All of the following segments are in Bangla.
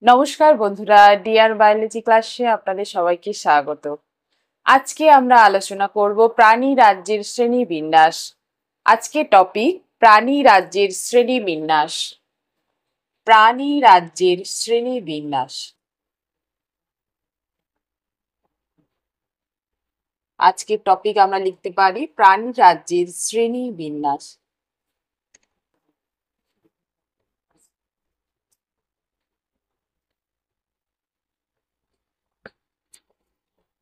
নমস্কার বন্ধুরা, ডিয়ার বায়োলজি ক্লাসে আপনাদের সবাইকে স্বাগত। আজকে আমরা আলোচনা করব প্রাণী রাজ্যের শ্রেণীবিন্যাস। আজকে টপিক প্রাণী রাজ্যের শ্রেণীবিন্যাস। প্রাণী রাজ্যের শ্রেণীবিন্যাস। আজকের টপিক আমরা লিখতে পারি প্রাণী রাজ্যের শ্রেণীবিন্যাস।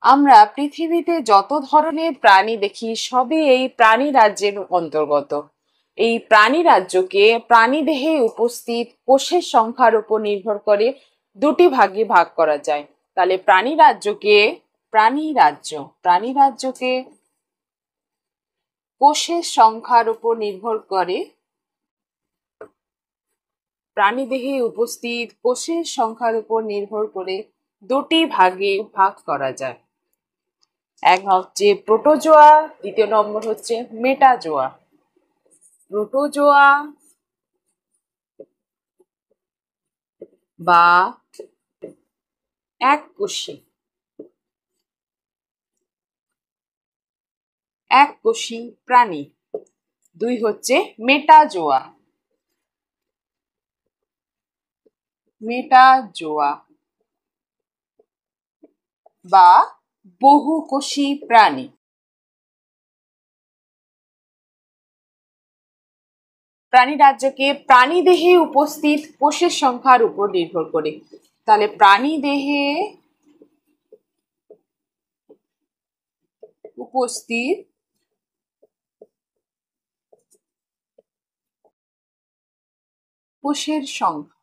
আমরা পৃথিবীতে যত ধরনের প্রাণী দেখি সবই এই প্রাণী রাজ্যের অন্তর্গত। এই প্রাণী রাজ্যকে প্রাণীদেহে উপস্থিত কোষের সংখ্যার উপর নির্ভর করে দুটি ভাগে ভাগ করা যায়। তাহলে প্রাণী রাজ্যকে কোষের সংখ্যার উপর নির্ভর করে প্রাণীদেহে উপস্থিত কোষের সংখ্যার উপর নির্ভর করে দুটি ভাগে ভাগ করা যায়। এক হচ্ছে প্রোটোজোয়া, দ্বিতীয় নম্বর হচ্ছে মেটাজোয়া। প্রোটোজোয়া বা এককোষী প্রাণী। দুই হচ্ছে মেটাজোয়া বা বহুকোষী প্রাণী। প্রাণী রাজ্যকে প্রাণীদেহে উপস্থিত কোষের সংখ্যার উপর নির্ভর করে। তাহলে প্রাণীদেহে উপস্থিত কোষের সংখ্যা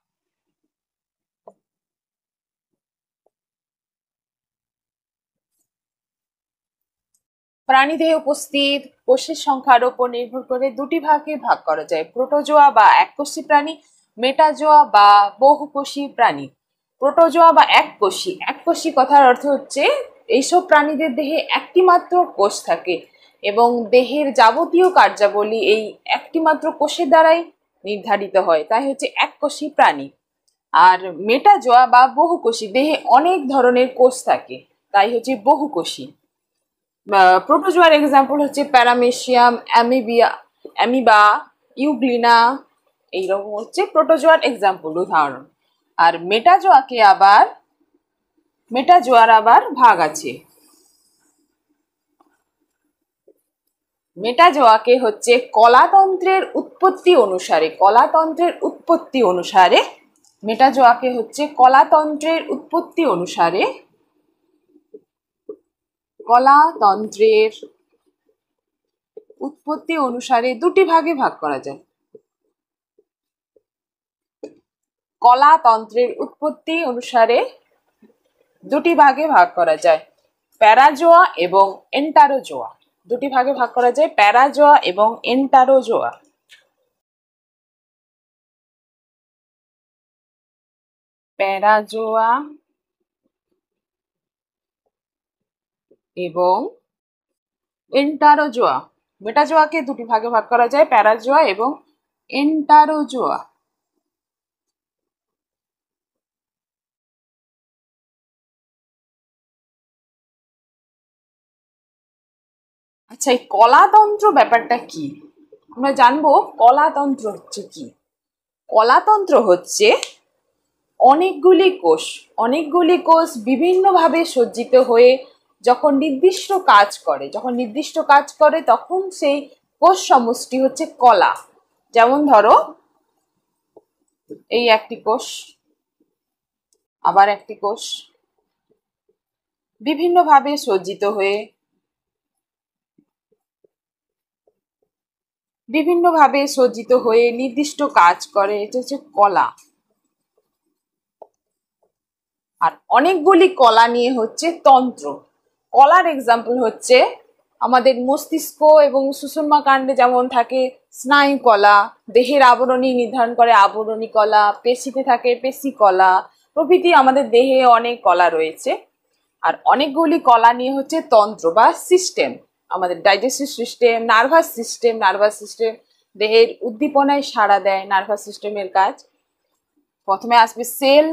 প্রাণীদেহে উপস্থিত কোষের সংখ্যার উপর নির্ভর করে দুটি ভাগে ভাগ করা যায়। প্রোটোজোয়া বা এককোষী প্রাণী, মেটাজোয়া বা বহুকোষী প্রাণী। প্রোটোজোয়া বা এককোষী কথার অর্থ হচ্ছে এইসব প্রাণীদের দেহে একটি মাত্র কোষ থাকে এবং দেহের যাবতীয় কার্যাবলী এই একটি মাত্র কোষের দ্বারাই নির্ধারিত হয়, তাই হচ্ছে এককোষী প্রাণী। আর মেটাজোয়া বা বহুকোষী, দেহে অনেক ধরনের কোষ থাকে, তাই হচ্ছে বহুকোষী। প্রোটোজোয়ার এক্সাম্পল হচ্ছে প্যারামেসিয়াম, অ্যামিবা, ইউগ্লিনা, এইরকম হচ্ছে প্রোটোজোয়ার এক্সাম্পল, উদাহরণ। আর মেটাজোয়ার আবার ভাগ আছে। মেটাজোয়াকে হচ্ছে কলাতন্ত্রের উৎপত্তি অনুসারে মেটাজোয়াকে হচ্ছে কলাতন্ত্রের উৎপত্তি অনুসারে দুটি ভাগে ভাগ করা যায়। কলাতন্ত্রের উৎপত্তি অনুসারে দুটি ভাগে ভাগ করা যায়, প্যারাজোয়া এবং এন্টারোজোয়া। দুটি ভাগে ভাগ করা যায়, প্যারাজোয়া এবং এন্টারোজোয়া। প্যারাজোয়া এবং এন্টারোজোয়া। মেটাজোয়াকে দুটি ভাগে ভাগ করা যায়, প্যারাজোয়া এবং এন্টারোজোয়া। আচ্ছা, এই কলাতন্ত্র ব্যাপারটা কি আমরা জানবো। কলাতন্ত্র হচ্ছে কি? কলাতন্ত্র হচ্ছে অনেকগুলি কোষ বিভিন্নভাবে সজ্জিত হয়ে যখন নির্দিষ্ট কাজ করে তখন সেই কোষ সমষ্টি হচ্ছে কলা। যেমন ধরো, এই একটি কোষ, আবার একটি কোষ, বিভিন্নভাবে সজ্জিত হয়ে নির্দিষ্ট কাজ করে, এটা হচ্ছে কলা। আর অনেকগুলি কলা নিয়ে হচ্ছে তন্ত্র। কলার এক্সাম্পল হচ্ছে আমাদের মস্তিষ্ক এবং সুষুম্না কাণ্ডে যেমন থাকে স্নায়ু কলা, দেহের আবরণী নির্ধারণ করে আবরণী কলা, পেশিতে থাকে পেশি কলা প্রভৃতি। আমাদের দেহে অনেক কলা রয়েছে। আর অনেকগুলি কলা নিয়ে হচ্ছে তন্ত্র বা সিস্টেম। আমাদের ডাইজেস্টিভ সিস্টেম, নার্ভাস সিস্টেম দেহের উদ্দীপনায় সাড়া দেয়। নার্ভাস সিস্টেমের কাজ, প্রথমে আসবে সেল,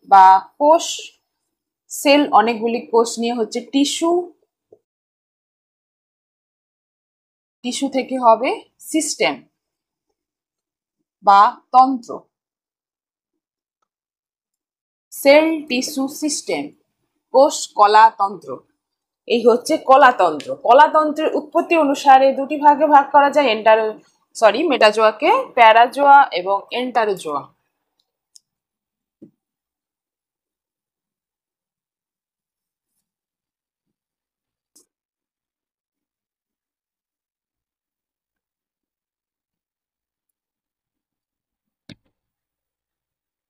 বা কোষ, সেল অনেকগুলি কোষ নিয়ে হচ্ছে টিস্যু, টিস্যু থেকে হবে সিস্টেম বা তন্ত্র। সেল, টিস্যু, সিস্টেম, কোষ, কলা, তন্ত্র, এই হচ্ছে কলাতন্ত্র। কলাতন্ত্রের উৎপত্তি অনুসারে দুটি ভাগে ভাগ করা যায়, মেটাজোয়াকে প্যারাজোয়া এবং এন্টারোজোয়া।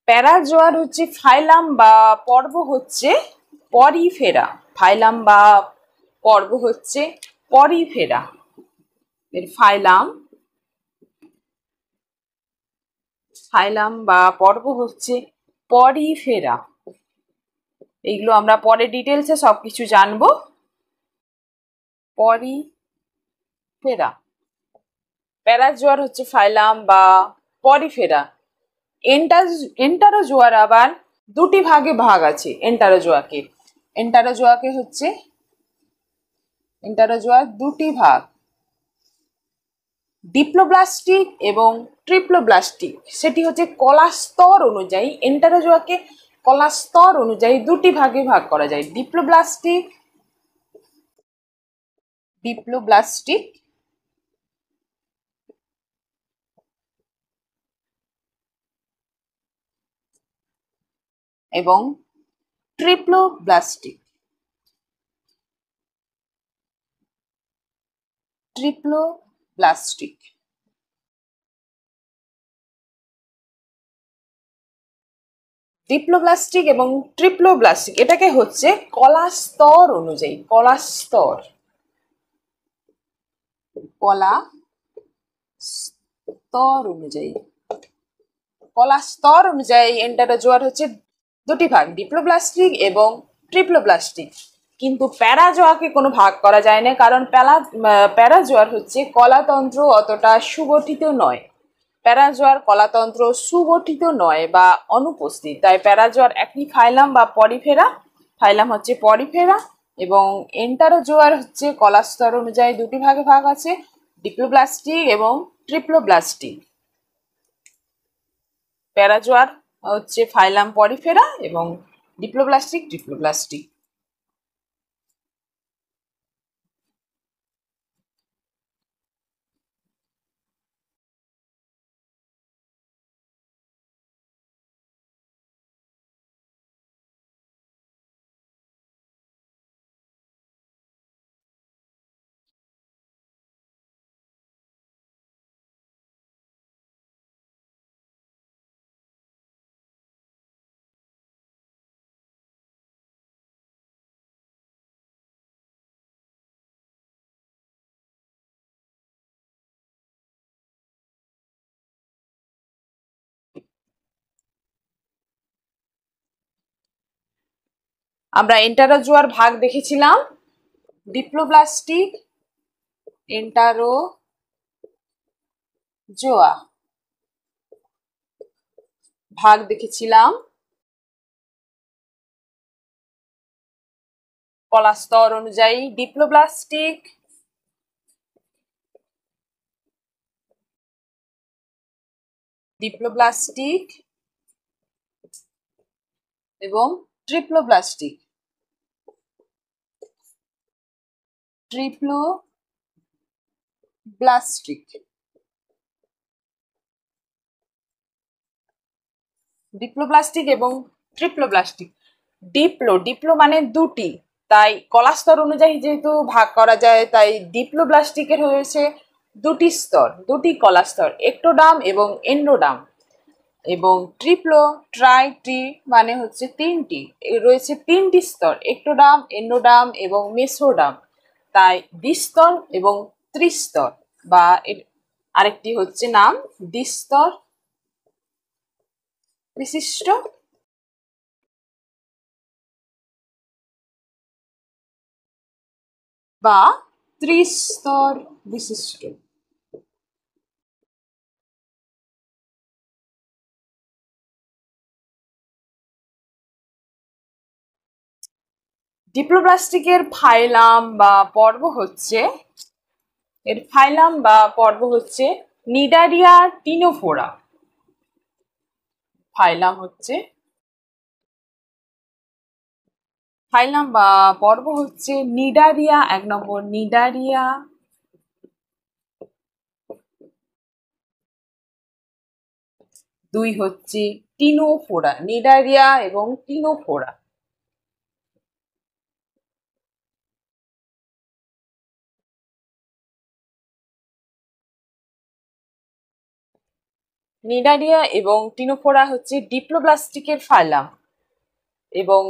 প্যারাজোয়ার হচ্ছে ফাইলাম বা পর্ব হচ্ছে পরিফেরা। ফাইলাম বা পর্ব হচ্ছে পরিফেরা। এর ফাইলাম বা পর্ব হচ্ছে পরিফেরা। এইগুলো আমরা পরে ডিটেলসে সবকিছু জানবো। পরিফেরা, প্যারাজোয়ার হচ্ছে ফাইলাম বা পরিফেরা। এন্টারোজোয়ার আবার দুটি ভাগে ভাগ আছে। এন্টারোজোয়াকে হচ্ছে এন্টারোজোয়ার দুটি ভাগ, ডিপ্লোব্লাস্টিক এবং ট্রিপ্লোব্লাস্টিক। সেটি হচ্ছে কলাস্তর অনুযায়ী, এন্টারোজোয়াকে কলাস্তর অনুযায়ী দুটি ভাগে ভাগ করা যায়, ডিপ্লোব্লাস্টিক এবং ট্রিপ্লোব্লাস্টিক। ডিপ্লোব্লাস্টিক এবং ট্রিপ্লোব্লাস্টিক এটাকে হচ্ছে কলাস্তর অনুযায়ী, কলাস্তর অনুযায়ী এন্টারোজোয়ার হচ্ছে দুটি ভাগ, ডিপ্লোব্লাস্টিক এবং ট্রিপ্লোব্লাস্টিক। কিন্তু প্যারাজোয়াকে কোনো ভাগ করা যায় না, কারণ প্যারাজোয়ার হচ্ছে কলাতন্ত্র অতটা সুগঠিত নয়। প্যারাজোয়ার কলাতন্ত্র সুগঠিত নয় বা অনুপস্থিত, তাই প্যারাজোয়ার একটি ফাইলাম বা পরিফেরা। ফাইলাম হচ্ছে পরিফেরা এবং এন্টারোজোয়ার হচ্ছে কলাস্তর অনুযায়ী দুটি ভাগে ভাগ আছে, ডিপ্লোব্লাস্টিক এবং ট্রিপ্লোব্লাস্টিক। প্যারাজোয়ার হচ্ছে ফাইলাম পরিফেরা এবং ট্রিপ্লোব্লাস্টিক। আমরা এন্টারোজোয়ার ভাগ দেখেছিলাম, ডিপ্লোব্লাস্টিক, এন্টারোজোয়া ভাগ দেখেছিলাম। কলাস্তর অনুযায়ী ডিপ্লোব্লাস্টিক, এবং ট্রিপ্লোব্লাস্টিক। ডিপ্লোব্লাস্টিক এবং ট্রিপ্লোব্লাস্টিক। ডিপ্লো মানে দুটি, তাই কলাস্তর অনুযায়ী যেহেতু ভাগ করা যায়, তাই ডিপ্লোব্লাস্টিকের হয়েছে দুটি স্তর, দুটি কলাস্তর, একটোডার্ম এবং এন্ডোডার্ম। এবং ট্রি মানে হচ্ছে তিনটি, রয়েছে তিনটি স্তর, একটোডার্ম, এন্ডোডার্ম এবং মেসোডার্ম। তাই দ্বিস্তর এবং ত্রিস্তর, বা আরেকটি হচ্ছে নাম দ্বিস্তর বিশিষ্ট বা ত্রিস্তর বিশিষ্ট। ডিপ্লোব্লাস্টিকের ফাইলাম বা পর্ব হচ্ছে নিডারিয়া টিনোফোরা। ফাইলাম বা পর্ব হচ্ছে নিডারিয়া, 1 নম্বর নিডারিয়া, 2 হচ্ছে টিনোফোরা, নিডারিয়া এবং টিনোফোরা। নিডারিয়া এবং টিনোফোরা হচ্ছে ডিপ্লোব্লাস্টিকের ফাইলাম। এবং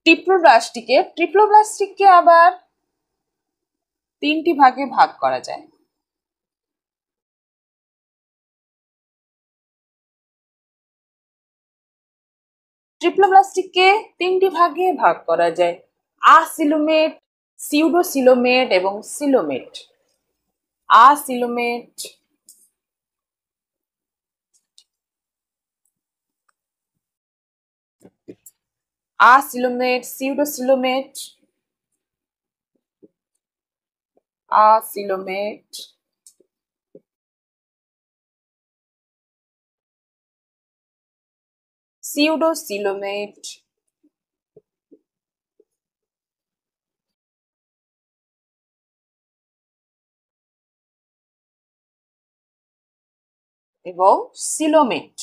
ট্রিপ্লোব্লাস্টিককে আবার 3টি ভাগে ভাগ করা যায়। আসিলোমেট, সিউডোসিলোমেট এবং সিলোমেট। আসিলোমেট, সিউডোসিলোমেট, সিউডোসিলোমেট এবং সিলোমেট।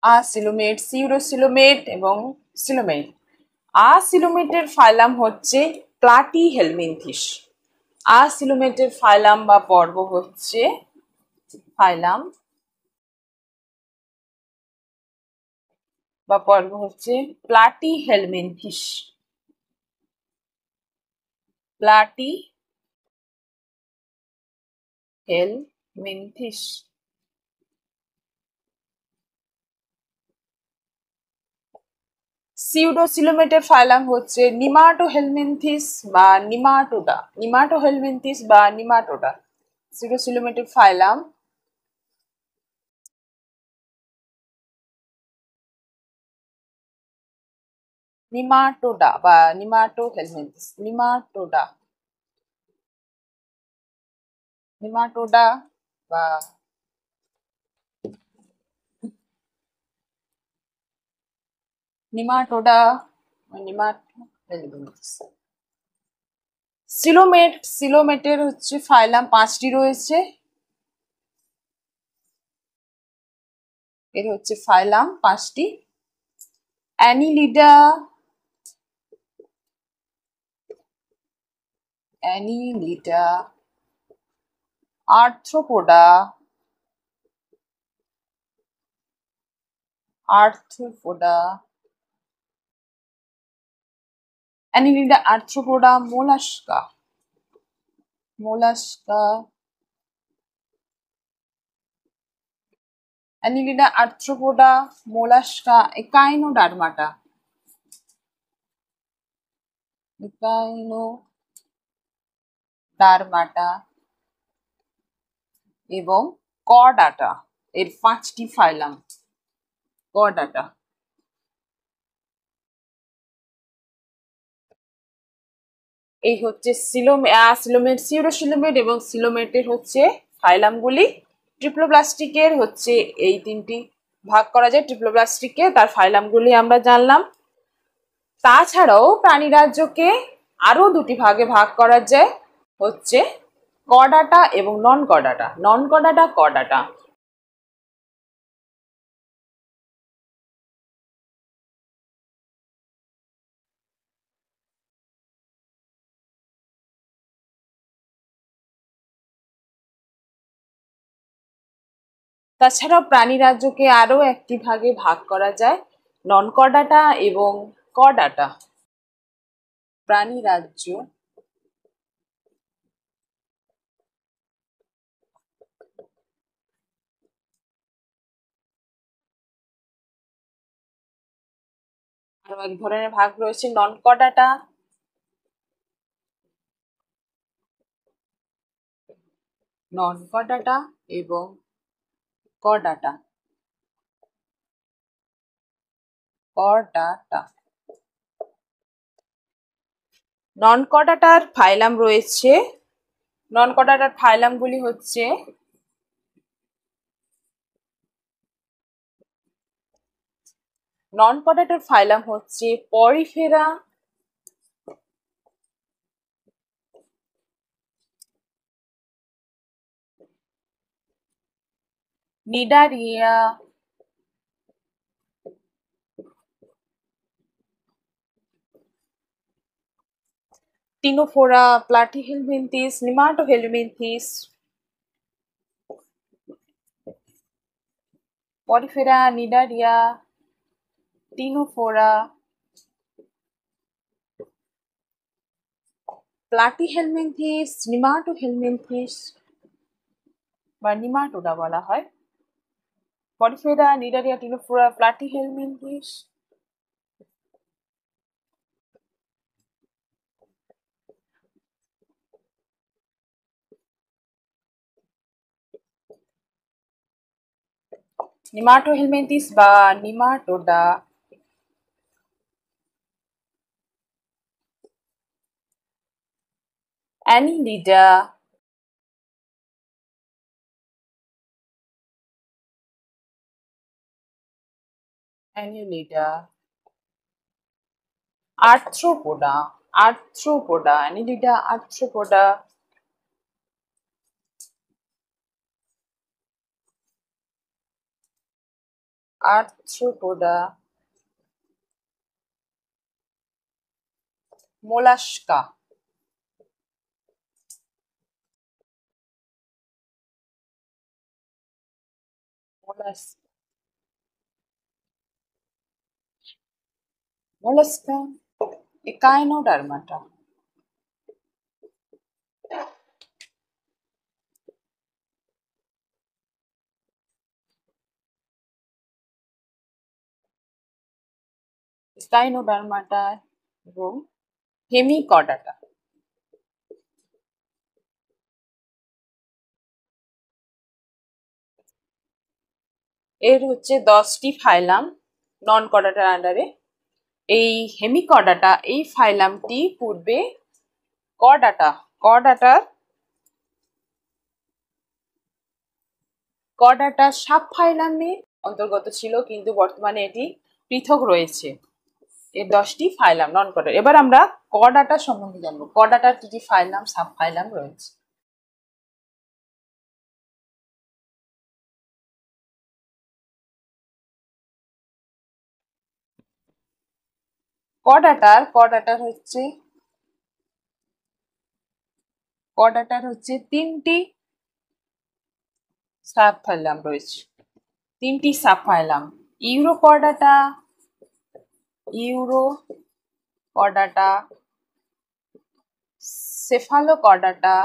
আসিলোমেট, সিউডোসিলোমেট এবং সিলোমেট। আসিলোমেটের ফাইলাম হচ্ছে প্লাটিহেলমিনথিস। আসিলোমেটের ফাইলাম বা পর্ব হচ্ছে প্লাটিহেলমিনথিস। সিউডোসিলোমেটের ফাইলাম হচ্ছে নিমাটোহেলমিনথিস বা নিমাটোডা। সিউডোসিলোমেটের ফাইলাম নিমাটোডা বা নিমাটোহেলমিনথিস। সিলোমেটের হচ্ছে ফাইলাম 5টি রয়েছে। এর হচ্ছে ফাইলাম 5টি। অ্যানিলিডা, আর্থ্রোপোডা, মোলাস্কা, একাইনোডার্মাটা এবং কর্ডাটা। এর 5টি ফাইলাম। কর্ডাটা। এই হচ্ছে সিলোমেট, সিউডোসিলোমেট এবং সিলোমেটের হচ্ছে ফাইলামগুলি। ট্রিপ্লোব্লাস্টিকের হচ্ছে এই 3টি ভাগ করা যায়। ট্রিপ্লোব্লাস্টিকে তার ফাইলামগুলি আমরা জানলাম। তাছাড়াও প্রাণীরাজ্যকে আরো 2টি ভাগে ভাগ করা যায়, হচ্ছে কর্ডাটা এবং নন কর্ডাটা। তাছাড়াও প্রাণীরাজ্যকে আরো 1টি ভাগে ভাগ করা যায়, নন কর্ডাটা এবং কর্ডাটা। প্রাণীরাজ্য আরো 1 ধরনের ভাগ রয়েছে, নন কর্ডাটা এবং করডাটা, করডাটা। নন কর্ডাটার ফাইলাম রয়েছে। নন কর্ডাটার ফাইলামগুলি হচ্ছে নন কর্ডাটার ফাইলাম হচ্ছে porifera, cnidaria, ctenophora, platyhelminthes, nematohelminthes, porifera, cnidaria, ctenophora, platyhelminthes, nematohelminthes বা নিমাটোডা বলা হয়। Porifera, cnidaria, ctenophora, platyhelminthes. Nematohelminthes বা nematoda annelida, annelida, arthropoda, arthropoda, annelida, arthropoda, arthropoda, mollusca, mollusca, echinodermata, echinodermata এবং হেমিকর্ডাটা। এর হচ্ছে 10টি ফাইলাম নন কর্ডাটার আন্ডারে। এই হেমিকর্ডাটা, এই ফাইলামটি পূর্বে কর্ডাটা, কর্ডাটা সাব ফাইলামে অন্তর্গত ছিল, কিন্তু বর্তমানে এটি পৃথক রয়েছে। এর 10টি ফাইলাম নন কর্ডাটা। এবার আমরা কর্ডাটা সম্বন্ধে জানবো। কর্ডাটার কি কি ফাইলাম, সাব ফাইলাম রয়েছে। কর্ডাটার হচ্ছে 3টি সাব ফাইলাম রয়েছে। 3টি sub ফাইলাম: Urochordata, Urochordata, Cephalochordata,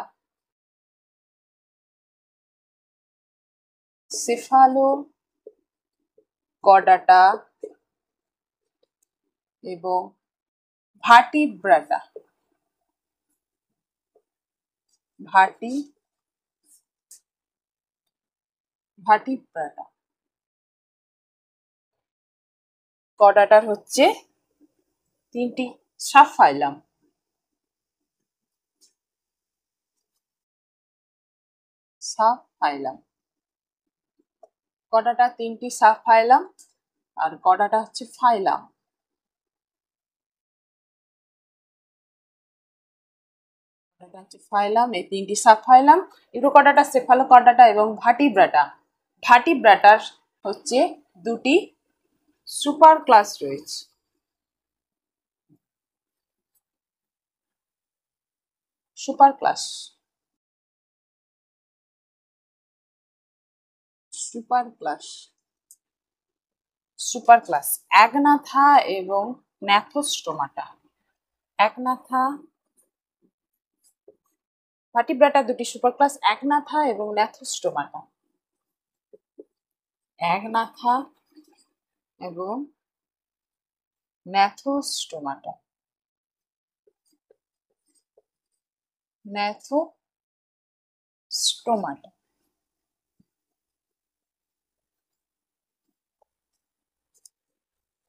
Cephalochordata এবং ভার্টিব্রাটা, ভার্টিব্রাটা। কর্ডাটার হচ্ছে 3টি সাব ফাইলাম। কর্ডাটা 3টি সাব ফাইলাম, আর কর্ডাটা হচ্ছে ফাইলাম। এই 3টি সাব ফাইলাম: ইউরোকর্ডাটা, সেফালোকর্ডাটা এবং ভার্টিব্রাটা। ভার্টিব্রাটার হচ্ছে 2টি সুপার ক্লাস রয়েছে। সুপার ক্লাস, অ্যাগনাথা এবং ন্যাথোস্টোমাটা। ভার্টিব্রাটা 2টি সুপার ক্লাস: অ্যাগনাথা এবং ন্যাথোস্টোমাটা। অ্যাগনাথা এবং ন্যাথোস্টোমাটা।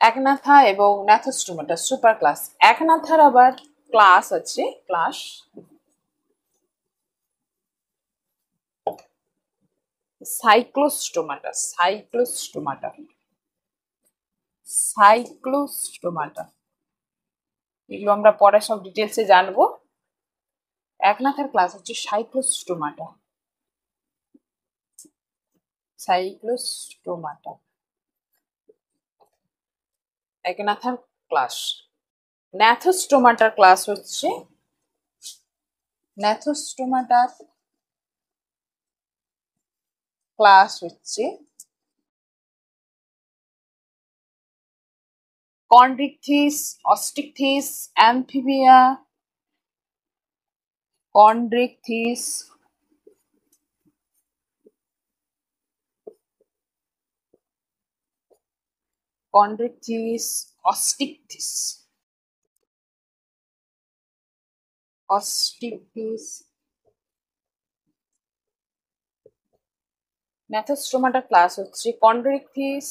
একনাথা এবং ন্যাথোস্টোমাটা সুপার ক্লাস। একনাথার আবার ক্লাস আছে, ক্লাস সাইক্লোস্টোমাটা, সাইক্লোস্টোমাটা, সাইক্লোস্টোমাটা, এগুলো আমরা পরে সব ডিটেলসে জানবো। একনাথার ক্লাস হচ্ছে সাইক্লোস্টোমাটা, সাইক্লোস্টোমাটা একনাথার ক্লাস। ন্যাথোস্টোমাটার ক্লাস হচ্ছে, ন্যাথোস্টোমাটার ক্লাস হচ্ছে chondrichthyes, osteichthyes, amphibia, chondrichthyes, chondrichthyes, osteichthyes, osteichthyes. ন্যাথোস্টোমাটার ক্লাস হচ্ছে chondrichthyes,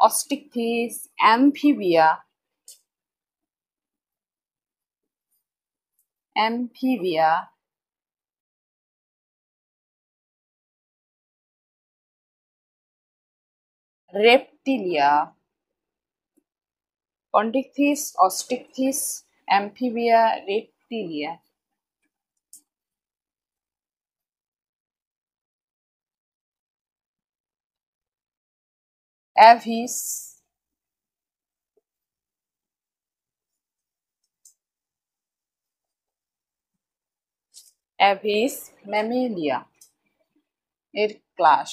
osteichthyes, amphibia, amphibia, reptilia. Chondrichthyes, osteichthyes, amphibia, reptilia. Aves, aves mammalia এর ক্লাস।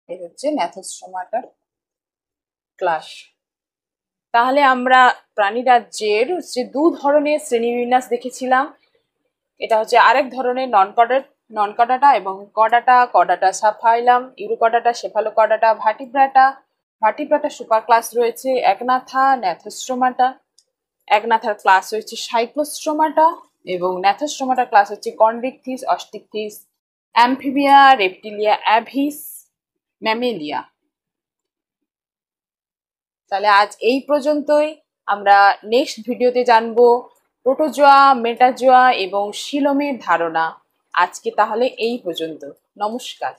এই হচ্ছে ন্যাথোস্টোমাটার ক্লাস। তাহলে আমরা প্রাণীরাজ্যের হচ্ছে দু ধরনের শ্রেণীবিন্যাস দেখেছিলাম। এটা হচ্ছে আরেক ধরনের নন কর্ডাটা এবং chordata. Chordata subphylum, urochordata, cephalochordata, vertebrata. Vertebrata super class রয়েছে একনাথা, ন্যাথোস্টোমাটা। একনাথার ক্লাস হচ্ছে সাইক্লোস্টোমাটা এবং ন্যাথোস্টোমাটার ক্লাস হচ্ছে chondrichthyes, osteichthyes, amphibia, reptilia, aves, mammalia. তাহলে আজ এই পর্যন্তই। আমরা নেক্সট ভিডিওতে জানবো প্রোটোজোয়া, মেটাজোয়া এবং সিলোমের ধারণা। আজকে তাহলে এই পর্যন্ত। নমস্কার।